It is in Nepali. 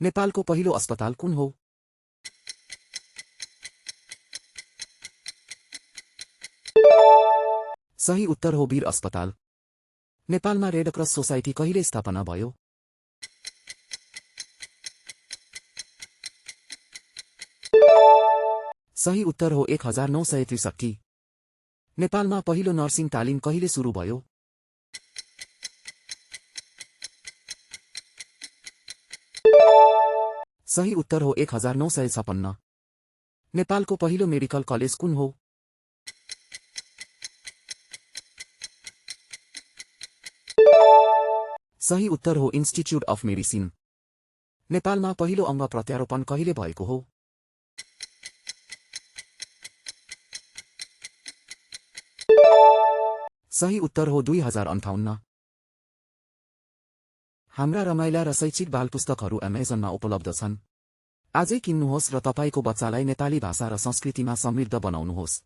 नेपालको पहिलो अस्पताल कुन हो? सही उत्तर हो वीर अस्पताल। नेपालमा रेड क्रस सोसाइटी कहिले स्थापना भयो? सही उत्तर हो 1963। नेपालमा पहिलो नर्सिङ तालिम कहिले सुरु भयो? सही उत्तर हो 1956। नेपालको पहिलो मेडिकल कलेज कुन हो? सही उत्तर हो इन्स्टिच्युट अफ मेडिसिन। नेपालमा पहिलो अङ्ग प्रत्यारोपण कहिले भएको हो? सही उत्तर हो 2058। हाम्रा रमाइला र शैक्षिक बाल पुस्तकहरू अमेजनमा उपलब्ध छन्। आजै किन्नुहोस् र तपाईको बच्चालाई नेपाली भाषा र संस्कृतिमा समृद्ध बनाउनुहोस्।